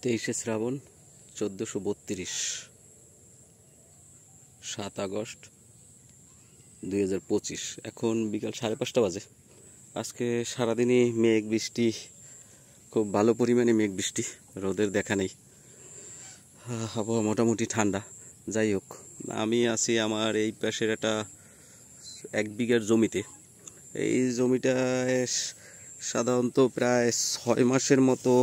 23শে শ্রাবণ 1432 7 August 2025। এখন বিকাল 5:30 বাজে। আজকে সারাদিনই মেঘ বৃষ্টি, খুব ভালো পরিমাণে মেঘ বৃষ্টি, রোদের দেখা নেই। আবহাওয়া মোটামুটি ঠান্ডা। যাই হোক, আমি আছি আমার এই পাশের একটা 1 বিঘার জমিতে। এই জমিটায় সাধারণত প্রায় 6 মাসের মতো,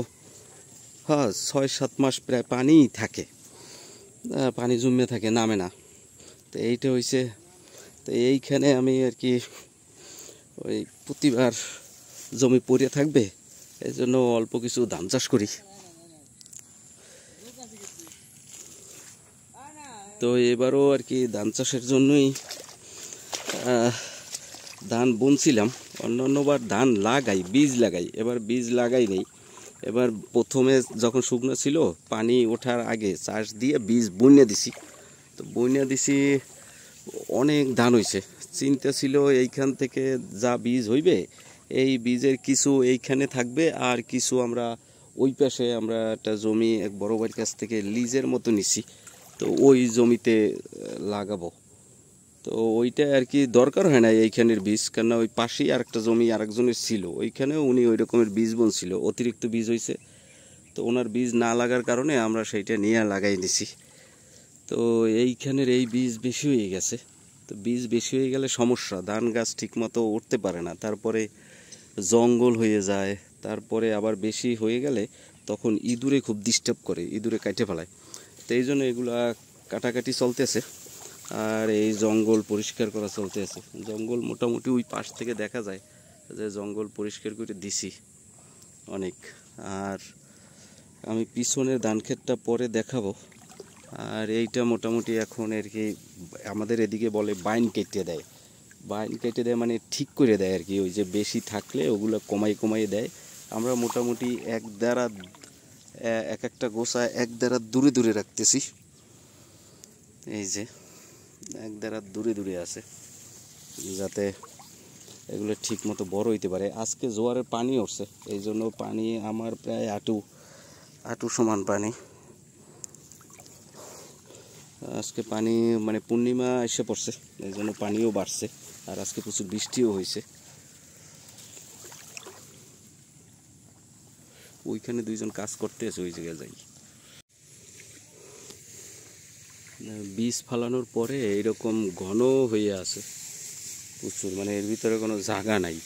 6-7 মাস প্রায় পানিই থাকে, পানি জমে থাকে, নামে না। তো এইটা হয়েছে, তো এইখানে আমি আর কি ওই প্রতিবার জমি পড়ে থাকবে, এই জন্য অল্প কিছু ধান চাষ করি। তো এবারও আর কি ধান চাষের জন্যই ধান বুনছিলাম। অন্যান্যবার ধান লাগাই, বীজ লাগাই, এবার বীজ লাগাই নেই। এবার প্রথমে যখন শুকনো ছিল, পানি ওঠার আগে চাষ দিয়ে বীজ বুনে দিছি। তো বুনে দিছি, অনেক ধান হয়েছে। চিন্তা ছিল এইখান থেকে যা বীজ হইবে, এই বীজের কিছু এইখানে থাকবে, আর কিছু আমরা ওই পাশে আমরা একটা জমি এক বড় ভাইয়ের কাছ থেকে লিজের মতো নিছি, তো ওই জমিতে লাগাবো। তো ওইটা আর কি দরকার হয় না এইখানের বীজ, কেননা ওই পাশেই আরেকটা জমি আরেকজনের ছিল, ওইখানেও উনি ওই রকমের বীজ বুনছিল, অতিরিক্ত বীজ হয়েছে। তো ওনার বীজ না লাগার কারণে আমরা সেইটা নিয়ে লাগাই নিছি। তো এইখানের এই বীজ বেশি হয়ে গেছে। তো বীজ বেশি হয়ে গেলে সমস্যা, ধান গাছ ঠিকমতো উঠতে পারে না, তারপরে জঙ্গল হয়ে যায়, তারপরে আবার বেশি হয়ে গেলে তখন ইঁদুরে খুব ডিস্টার্ব করে, ইঁদুরে কাটে ফেলায়। তো এই জন্য এগুলা কাটাকাটি চলতেছে, আর এই জঙ্গল পরিষ্কার করা চলতেছে। জঙ্গল মোটামুটি ওই পাশ থেকে দেখা যায় যে জঙ্গল পরিষ্কার করে দিছি অনেক। আর আমি পিছনের ধান ক্ষেতটা পরে দেখাবো। আর এইটা মোটামুটি এখন আর কি আমাদের এদিকে বলে বাইন কেটে দেয়। বাইন কেটে দেয় মানে ঠিক করে দেয় আর কি, ওই যে বেশি থাকলে ওগুলো কমাই দেয়। আমরা মোটামুটি এক একটা গোছা এক দ্বারা দূরে দূরে রাখতেছি। এই যে এক দ্বারা দূরে আছে, যাতে এগুলো ঠিক মতো বড় হইতে পারে। আজকে জোয়ারের পানি উঠছে, এই জন্য পানি আমার প্রায় হাঁটু সমান পানি। আজকে পানি মানে পূর্ণিমা এসে পড়ছে, এই জন্য পানিও বাড়ছে, আর আজকে প্রচুর বৃষ্টিও হয়েছে। ওইখানে দুইজন কাজ করতে আছে, ওই জায়গায় যাই। বীজ ফালানোর পরে এইরকম ঘন হয়ে আছে প্রচুর, মানে এর ভিতরে কোনো জায়গা নাই,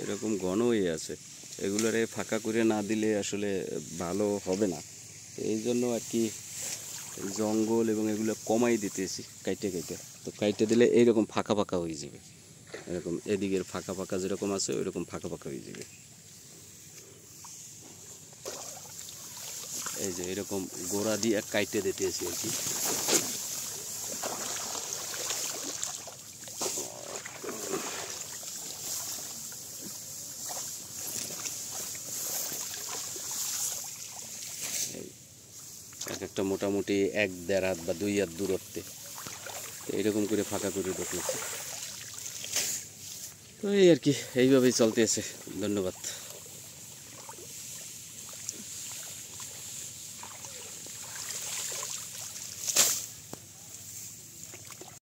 এরকম ঘন হয়ে আছে। এগুলোরে ফাঁকা করে না দিলে আসলে ভালো হবে না, এই জন্য আর কি জঙ্গল এবং এগুলো কমাই দিতেছি কাইটে। তো কাইটে দিলে এইরকম ফাঁকা হয়ে যাবে, এরকম এদিকের ফাঁকা যেরকম আছে ওইরকম ফাঁকা হয়ে যাবে। এই যে এরকম গোড়া দিয়ে কাইটে দিতেছি আর কি। এক একটা মোটামুটি 1-1.5 হাত বা 2 হাত দূরত্বে এইরকম করে ফাঁকা করে ঢুকতেছে। তো এই আর কি, এইভাবেই চলতেছে। ধন্যবাদ।